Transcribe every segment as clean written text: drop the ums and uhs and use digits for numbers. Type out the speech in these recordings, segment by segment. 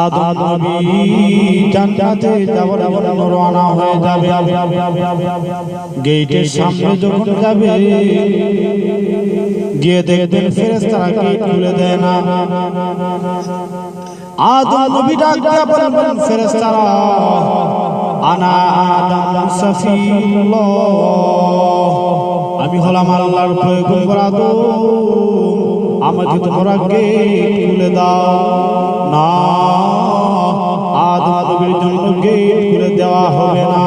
আদম নবী জান্নাতে যাওয়ার জন্য রওনা হয়ে যাবে। গেটের সামনে যখন যাবে, গিয়ে দেখবেন ফেরেশতারা গেট খুলে দেয় না। আদম নবী ডাক দিয়ে বলবেন, ফেরেশতারা, আনা আদম সফিউল্লাহ, আমি হলাম আল্লাহর পয়গম্বর আদম, আমাকে তোমরা গেট খুলে দাও। না, আদম নবীর জন্য গেট খুলে দেওয়া হবে না।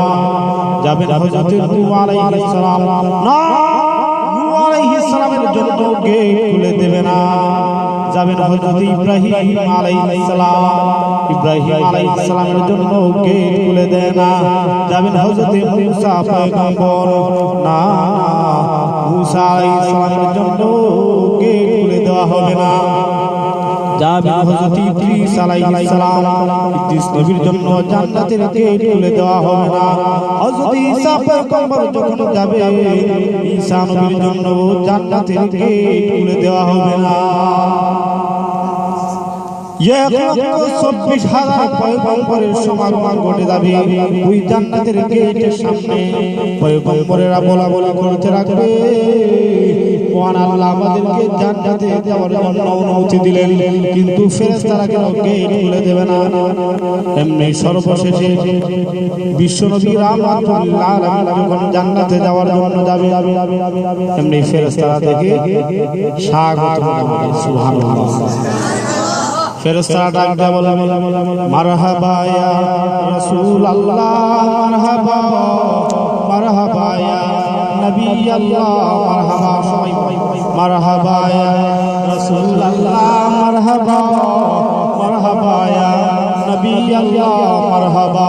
যাবেন হযরত নূহ আলাইহিস সালাম, না, নূহ আলাইহিস সালামের জন্য গেট খুলে দেবে না। যাবেন হযরত ইব্রাহিম আলাইহিস সালাম, ইব্রাহিম আলাইহিস সালামের জন্য গেট খুলে দেয় না। যাবেন হযরত মুসা পয়গম্বর, না, মুসা আলাইহিস সালামের জন্য গেট খুলে দেওয়া হবে না। যাবেন হযরত ইদ্রিস আলাইহিস সালাম, ইদ্রিস নবীর জন্য জান্নাতের গেট খুলে দেওয়া হবে না। হযরত ঈসা পয়গম্বর যখন যাবে, ঈসা নবীর জন্য জান্নাতের গেট খুলে দেওয়া হবে না। 1,24,000 পয়গম্বরের সমাগম ঘটে যাবে ওই জান্নাতের গেটের সামনে। পয়গম্বরেরা বলা করতে রাখবে, মহান আল্লাহ আমাদেরকে জান্নাতে যাওয়ার জন্য অনুমতি দিলেন, কিন্তু ফেরেশতারা কেন গেট খুলে দেবে না? এমনি সর্বশেষে বিশ্বনবী রাহমাতুল্লাহ আলাইহি যখন জান্নাতে যাওয়ার জন্য যাবে, এমনি ফেরেশতারা থেকে স্বাগত জানাবে। সুবহানাল্লাহ। ফেরেশতারা ডাক দিয়ে বলে, মারহাবা ইয়া রাসূলুল্লাহ, মারহাবা, মারহাবা ইয়া নবী আল্লাহ, মারহাবা, সবাই মারহাবা ইয়া রাসূলুল্লাহ, মারহাবা, মারহাবা ইয়া নবী আল্লাহ, মারহাবা,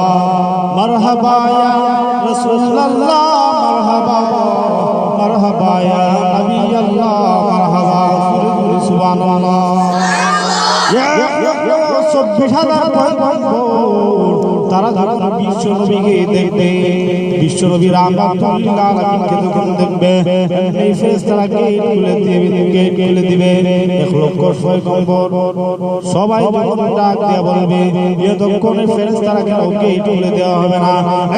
মারহাবা ইয়া রাসূলুল্লাহ, মারহাবা, মারহাবা ইয়া নবী আল্লাহ, মারহাবা। সুবহানাল্লাহ। 1,24,000 পয়গম্বর তারা যখন বিশ্বনবীকে দেখবে, বিশ্বনবী রাহমাতুল্লাহ আলাইহিকে যখন দেখবে, এই ফেরেশতারা গেট খুলে দিবে। 1,00,000 পয়গম্বর সবাই যখন ডাক দিয়ে বলবে, এতক্ষণ ফেরেশতারা কেন গেট খুলে দেওয়া হবে না?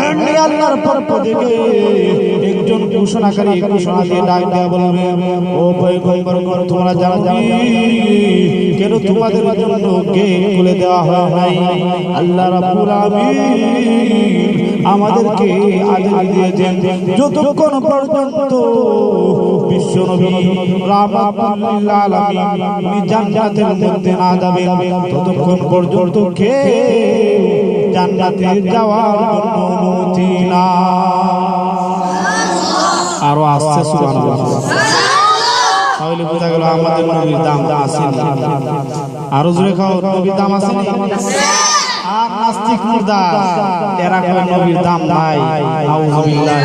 এমনি আল্লাহর পক্ষ থেকে একজন ঘোষণাকারী ঘোষণা দিয়ে ডাক দিয়ে বলবে, ও পয়গম্বরগণ, তোমরা জানো কেন তোমাদের জন্য গেট খুলে দেওয়া হয় নাই? আল্লাহ রাব্বুল আলামিন আমাদেরকে আদেশ দিয়েছেন, যতক্ষণ পর্যন্ত বিশ্বনবী রাহমাতুল্লিল আলামিন জান্নাতের মধ্যে না যাবেন, ততক্ষণ পর্যন্ত কে জান্নাতে যাওয়ার জন্য অনুমতি না। আরো আসছে সুবহানাল্লাহ। তাহলে বোঝা গেল আমাদের নবীর দাম আছে। আরো জোরে খাও, নবীর দাম আছে। আর নাস্তিক মুর্দা এরা কয় নবীর দাম নাই। নাউযুবিল্লাহ।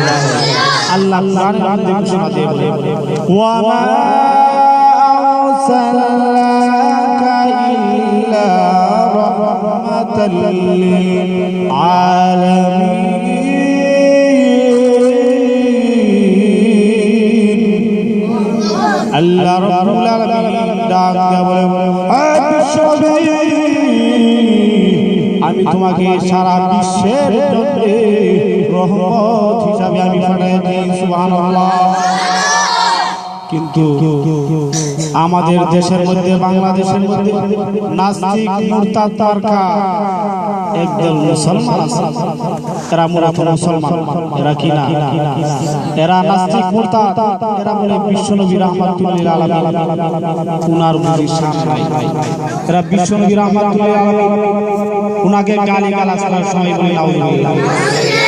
আল্লাহ কোরআনের মধ্যে ঘোষণা দিয়ে বলে, ওয়া মা আরসালনাকা ইল্লা রাহমাতাল লিল আলামিন। আল্লাহ রাব্বুল আলামিন ডাক দিয়ে বলে, আমি তোমাকে সারা বিশ্বের জন্য রহমত হিসাবে আমি পাঠিয়েছি। সুবহানাল্লাহ। কিন্তু আমাদের দেশের মধ্যে, বাংলাদেশের মধ্যে নাস্তিক মুরতাদ তারকা একদল মুসলমান আছে। এরা মূলত মুসলমান, এরা কি না? এরা নাস্তিক মুরতাদ, এরা বলে বিশ্বনবী রাহমাতুল্লিল আলামিন উনার বুঝি শান নাই। এরা বিশ্বনবী রাহমাতুল্লিল আলামিন উনাকে গালিগালাজ করার সময় বলে নাউযুবিল্লাহ।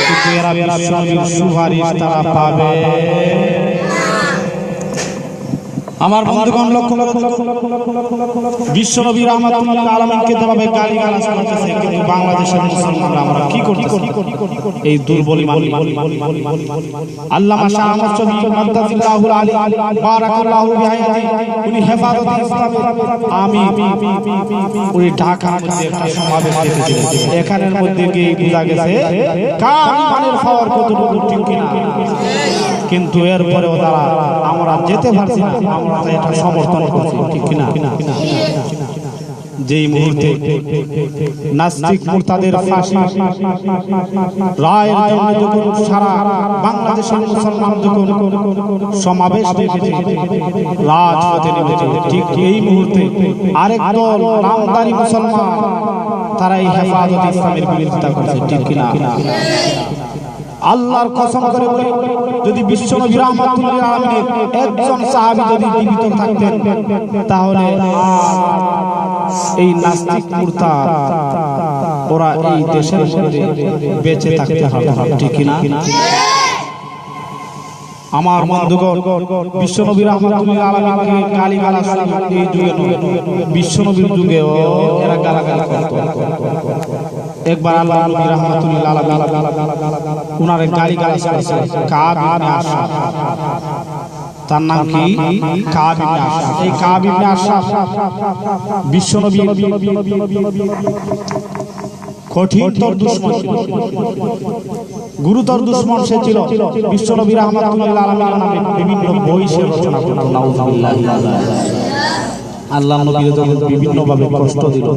কিন্তু এরা বিশ্বনবীর সুপারিশ তারা পাবে। আমার বন্ধুগণ, লক্ষ্য বিশ্বনবী রাহমাতুল্লিল আলামিনকে যেভাবে গালিগালাজ করতেছে, কিন্তু বাংলাদেশের মুসলমানরা আমরা কি করতেছি? এই দুর্বল ইমান। আল্লামা শাহ আহমদ শফী মাদ্দাজিল্লাহুল আলী বারাকাল্লাহু বিহায়াতি, উনি হেফাজতে ইসলামের আমি উনি ঢাকার মধ্যে একটা সমাবেশ দেখেছিলেন। এখানের মধ্যে গিয়ে বোঝা গেছে কার ইমানের পাওয়ার কতটুকু, ঠিক কিনা? কিন্তু এরপরেও তারা আমরা যেতে পারছি না, আমরা এটা সমর্থন করছি, ঠিক কিনা? যেই মুহূর্তে নাস্তিক মুরতাদের ফাঁসি রায়ের জন্য যখন সারা বাংলাদেশের মুসলমান যখন সমাবেশ দেখেছে, রাজপথে নেমেছে, ঠিক এই মুহূর্তে আরেক দল নামধারী মুসলমান তারা এই হেফাজতে ইসলামের বিরোধিতা করছে, ঠিক কিনা? আল্লাহর কসম করে বলি, যদি বিশ্বনবী রাহমাতুল্লিল আলামিনের একজন সাহাবী যদি জীবিত থাকতেন, তাহলে এই নাস্তিক মুরতাদ ওরা এই দেশের মধ্যে বেঁচে থাকতে হবে, ঠিক কিনা? আমার বন্ধুগণ, বিশ্বনবী রাহমাতুল্লিল আলামিনকে গালিগালাজ এই যুগে নয়, বিশ্বনবীর যুগেও এরা গালাগালি করত। একবার আল্লাহ নবী রাহমাতুল্লিল আলামিন উনারে গালিগালাজ করেছে কাব ইবনে আশরাফ, তার নাম কি? কাব ইবনে আশরাফ। এই কাব ইবনে আশরাফ বিশ্বনবী কঠিনতর দুশমন ছিল, গুরুতর দুশমন সে ছিল। বিশ্বনবী রাহমাতুল্লিল আলামিনের নামে বিভিন্ন বই সে রচনা করত। নাউযুবিল্লাহ। আল্লাহ নবী বিভিন্ন ভাবে কষ্ট দিল,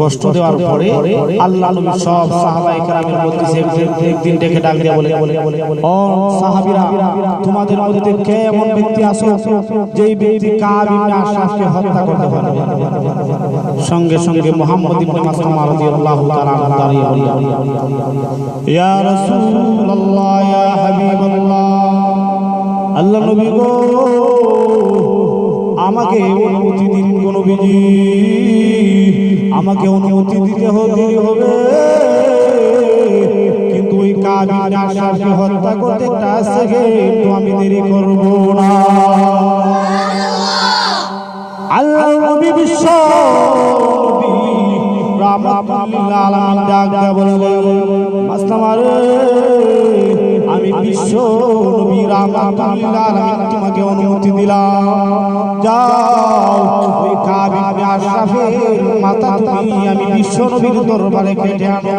কষ্ট দেওয়ার পরে আল্লাহ নবী সব সাহাবায়ে কেরামের মধ্যে একদিন ডেকে ডাক দিয়ে বলে, ও সাহাবীরা, তোমাদের মধ্যে কে এমন ব্যক্তি আছে যেই ব্যক্তি কাব ইবনে আশরাফকে হত্যা করতে পারে? সঙ্গে সঙ্গে মুহাম্মদ ইবনে মাসলামা রাদিয়াল্লাহু তাআলা দাঁড়িয়ে বললেন, ইয়া রাসূলুল্লাহ, ইয়া হাবিবাল্লাহ, আল্লাহ নবী গো, আমাকে অনুমতি দিন গো নবীজি, আমাকে অনুমতি দিতে হবে, কিন্তু ওই কাব ইবনে আশরাফকে হত্যা করতে একটা সেকেন্ড আমি দেরি করব না। আল্লাহ নবী বিশ্ব নবী রাহমাতুল্লিল আলামিন ডাক দিয়ে বললেন, মাসলামা রে, আমি বিশ্ব নবী রাহমাতুল্লিল আলামিন তোমাকে অনুমতি দিলাম, যাও ওই কাব ইবনে আশরাফের মাথা তুমি আমি বিশ্ব নবীর দরবারে কেটে আনো।